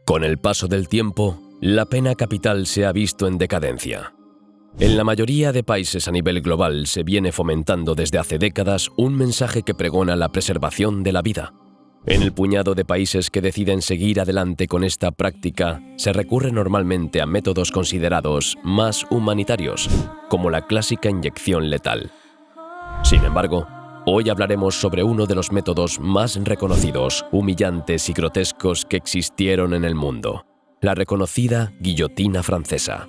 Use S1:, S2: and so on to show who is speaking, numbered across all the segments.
S1: Con el paso del tiempo, la pena capital se ha visto en decadencia. En la mayoría de países a nivel global se viene fomentando desde hace décadas un mensaje que pregona la preservación de la vida. En el puñado de países que deciden seguir adelante con esta práctica, se recurre normalmente a métodos considerados más humanitarios, como la clásica inyección letal. Sin embargo, hoy hablaremos sobre uno de los métodos más reconocidos, humillantes y grotescos que existieron en el mundo, la reconocida guillotina francesa.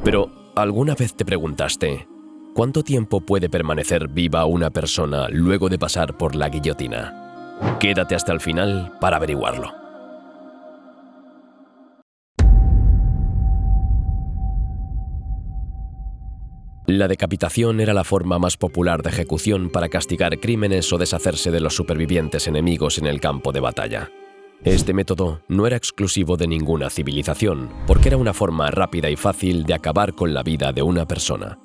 S1: Pero, ¿alguna vez te preguntaste cuánto tiempo puede permanecer viva una persona luego de pasar por la guillotina? Quédate hasta el final para averiguarlo. La decapitación era la forma más popular de ejecución para castigar crímenes o deshacerse de los supervivientes enemigos en el campo de batalla. Este método no era exclusivo de ninguna civilización, porque era una forma rápida y fácil de acabar con la vida de una persona.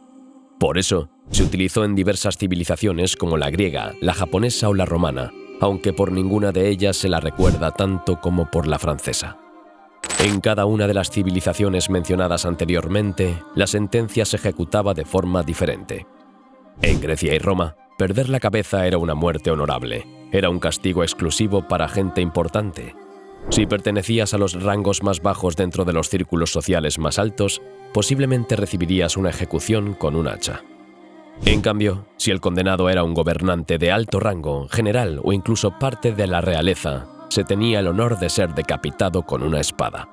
S1: Por eso, se utilizó en diversas civilizaciones como la griega, la japonesa o la romana, aunque por ninguna de ellas se la recuerda tanto como por la francesa. En cada una de las civilizaciones mencionadas anteriormente, la sentencia se ejecutaba de forma diferente. En Grecia y Roma, perder la cabeza era una muerte honorable, era un castigo exclusivo para gente importante. Si pertenecías a los rangos más bajos dentro de los círculos sociales más altos, posiblemente recibirías una ejecución con un hacha. En cambio, si el condenado era un gobernante de alto rango, general o incluso parte de la realeza, se tenía el honor de ser decapitado con una espada.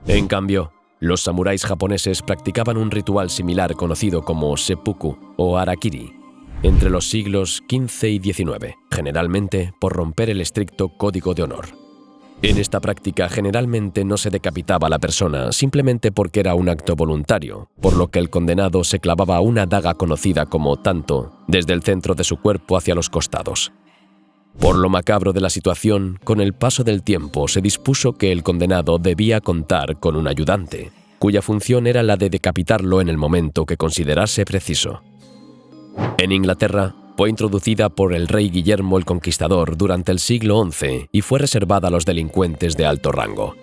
S1: En cambio, los samuráis japoneses practicaban un ritual similar conocido como seppuku o harakiri, entre los siglos XV y XIX, generalmente por romper el estricto código de honor. En esta práctica generalmente no se decapitaba a la persona simplemente porque era un acto voluntario, por lo que el condenado se clavaba una daga conocida como tanto desde el centro de su cuerpo hacia los costados. Por lo macabro de la situación, con el paso del tiempo se dispuso que el condenado debía contar con un ayudante, cuya función era la de decapitarlo en el momento que considerase preciso. En Inglaterra, fue introducida por el rey Guillermo el Conquistador durante el siglo XI y fue reservada a los delincuentes de alto rango.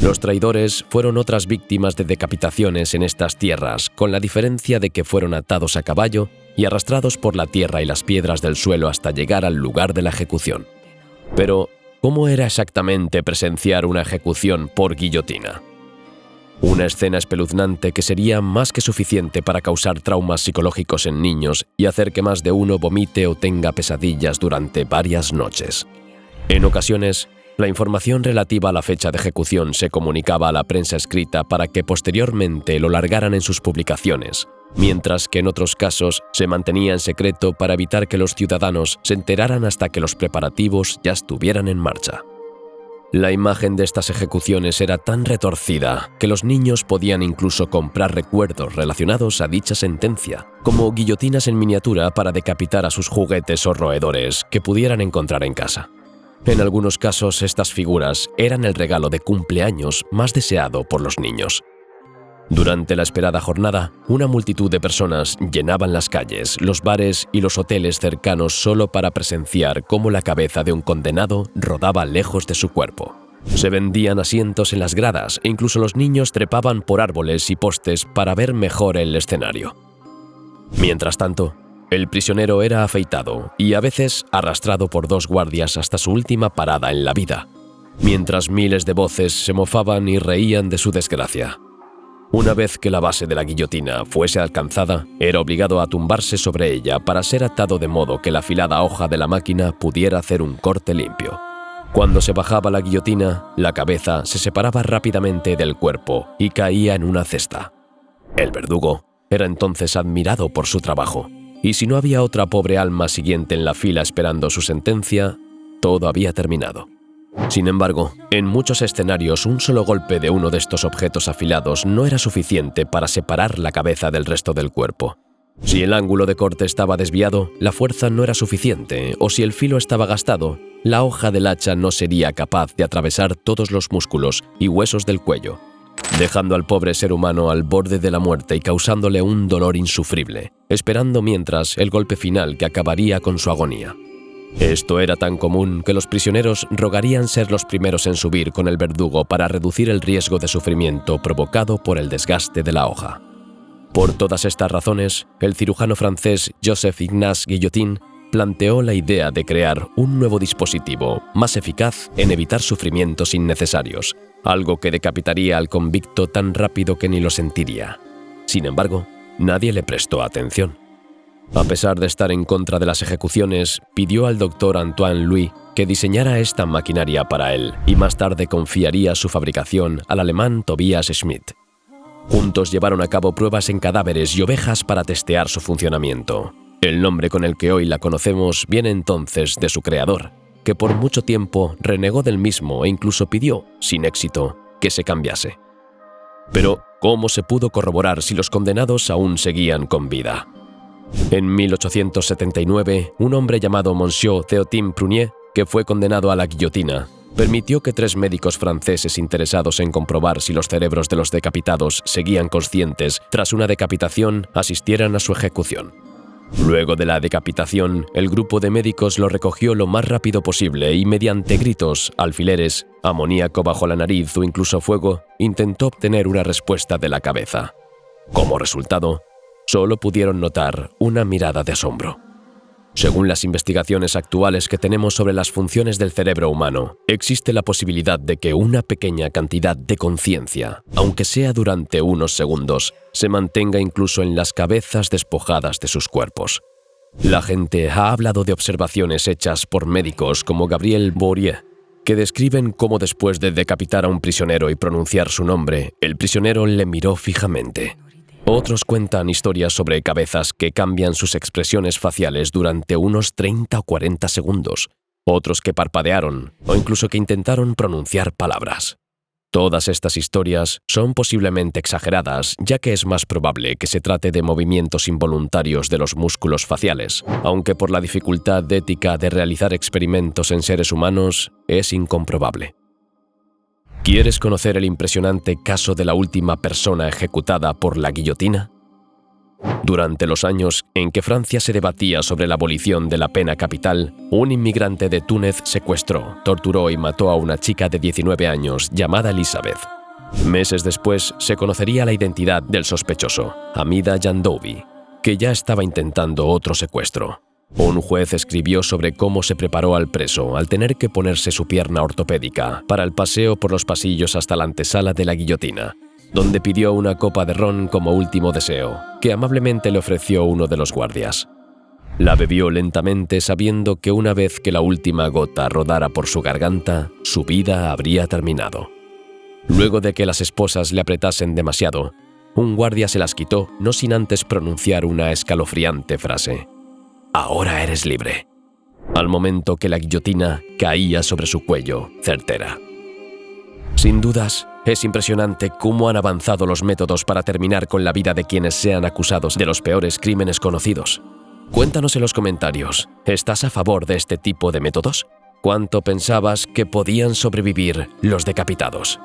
S1: Los traidores fueron otras víctimas de decapitaciones en estas tierras, con la diferencia de que fueron atados a caballo y arrastrados por la tierra y las piedras del suelo hasta llegar al lugar de la ejecución. Pero, ¿cómo era exactamente presenciar una ejecución por guillotina? Una escena espeluznante que sería más que suficiente para causar traumas psicológicos en niños y hacer que más de uno vomite o tenga pesadillas durante varias noches. En ocasiones, la información relativa a la fecha de ejecución se comunicaba a la prensa escrita para que posteriormente lo largaran en sus publicaciones, mientras que en otros casos se mantenía en secreto para evitar que los ciudadanos se enteraran hasta que los preparativos ya estuvieran en marcha. La imagen de estas ejecuciones era tan retorcida que los niños podían incluso comprar recuerdos relacionados a dicha sentencia, como guillotinas en miniatura para decapitar a sus juguetes o roedores que pudieran encontrar en casa. En algunos casos, estas figuras eran el regalo de cumpleaños más deseado por los niños. Durante la esperada jornada, una multitud de personas llenaban las calles, los bares y los hoteles cercanos solo para presenciar cómo la cabeza de un condenado rodaba lejos de su cuerpo. Se vendían asientos en las gradas e incluso los niños trepaban por árboles y postes para ver mejor el escenario. Mientras tanto, el prisionero era afeitado y a veces arrastrado por dos guardias hasta su última parada en la vida, mientras miles de voces se mofaban y reían de su desgracia. Una vez que la base de la guillotina fuese alcanzada, era obligado a tumbarse sobre ella para ser atado de modo que la afilada hoja de la máquina pudiera hacer un corte limpio. Cuando se bajaba la guillotina, la cabeza se separaba rápidamente del cuerpo y caía en una cesta. El verdugo era entonces admirado por su trabajo, y si no había otra pobre alma siguiente en la fila esperando su sentencia, todo había terminado. Sin embargo, en muchos escenarios un solo golpe de uno de estos objetos afilados no era suficiente para separar la cabeza del resto del cuerpo. Si el ángulo de corte estaba desviado, la fuerza no era suficiente, o si el filo estaba gastado, la hoja del hacha no sería capaz de atravesar todos los músculos y huesos del cuello, dejando al pobre ser humano al borde de la muerte y causándole un dolor insufrible, esperando mientras el golpe final que acabaría con su agonía. Esto era tan común que los prisioneros rogarían ser los primeros en subir con el verdugo para reducir el riesgo de sufrimiento provocado por el desgaste de la hoja. Por todas estas razones, el cirujano francés Joseph Ignace Guillotin planteó la idea de crear un nuevo dispositivo más eficaz en evitar sufrimientos innecesarios, algo que decapitaría al convicto tan rápido que ni lo sentiría. Sin embargo, nadie le prestó atención. A pesar de estar en contra de las ejecuciones, pidió al doctor Antoine Louis que diseñara esta maquinaria para él y más tarde confiaría su fabricación al alemán Tobias Schmidt. Juntos llevaron a cabo pruebas en cadáveres y ovejas para testear su funcionamiento. El nombre con el que hoy la conocemos viene entonces de su creador, que por mucho tiempo renegó del mismo e incluso pidió, sin éxito, que se cambiase. Pero, ¿cómo se pudo corroborar si los condenados aún seguían con vida? En 1879, un hombre llamado Monsieur Théotin Prunier, que fue condenado a la guillotina, permitió que 3 médicos franceses interesados en comprobar si los cerebros de los decapitados seguían conscientes tras una decapitación asistieran a su ejecución. Luego de la decapitación, el grupo de médicos lo recogió lo más rápido posible y mediante gritos, alfileres, amoníaco bajo la nariz o incluso fuego, intentó obtener una respuesta de la cabeza. Como resultado, solo pudieron notar una mirada de asombro. Según las investigaciones actuales que tenemos sobre las funciones del cerebro humano, existe la posibilidad de que una pequeña cantidad de conciencia, aunque sea durante unos segundos, se mantenga incluso en las cabezas despojadas de sus cuerpos. La gente ha hablado de observaciones hechas por médicos como Gabriel Bourrier, que describen cómo después de decapitar a un prisionero y pronunciar su nombre, el prisionero le miró fijamente. Otros cuentan historias sobre cabezas que cambian sus expresiones faciales durante unos 30 o 40 segundos, otros que parpadearon o incluso que intentaron pronunciar palabras. Todas estas historias son posiblemente exageradas, ya que es más probable que se trate de movimientos involuntarios de los músculos faciales, aunque por la dificultad ética de realizar experimentos en seres humanos es incomprobable. ¿Quieres conocer el impresionante caso de la última persona ejecutada por la guillotina? Durante los años en que Francia se debatía sobre la abolición de la pena capital, un inmigrante de Túnez secuestró, torturó y mató a una chica de 19 años llamada Elizabeth. Meses después se conocería la identidad del sospechoso, Hamida Yandoubi, que ya estaba intentando otro secuestro. Un juez escribió sobre cómo se preparó al preso al tener que ponerse su pierna ortopédica para el paseo por los pasillos hasta la antesala de la guillotina, donde pidió una copa de ron como último deseo, que amablemente le ofreció uno de los guardias. La bebió lentamente sabiendo que una vez que la última gota rodara por su garganta, su vida habría terminado. Luego de que las esposas le apretasen demasiado, un guardia se las quitó, no sin antes pronunciar una escalofriante frase: «Ahora eres libre», al momento que la guillotina caía sobre su cuello, certera. Sin dudas, es impresionante cómo han avanzado los métodos para terminar con la vida de quienes sean acusados de los peores crímenes conocidos. Cuéntanos en los comentarios, ¿estás a favor de este tipo de métodos? ¿Cuánto pensabas que podían sobrevivir los decapitados?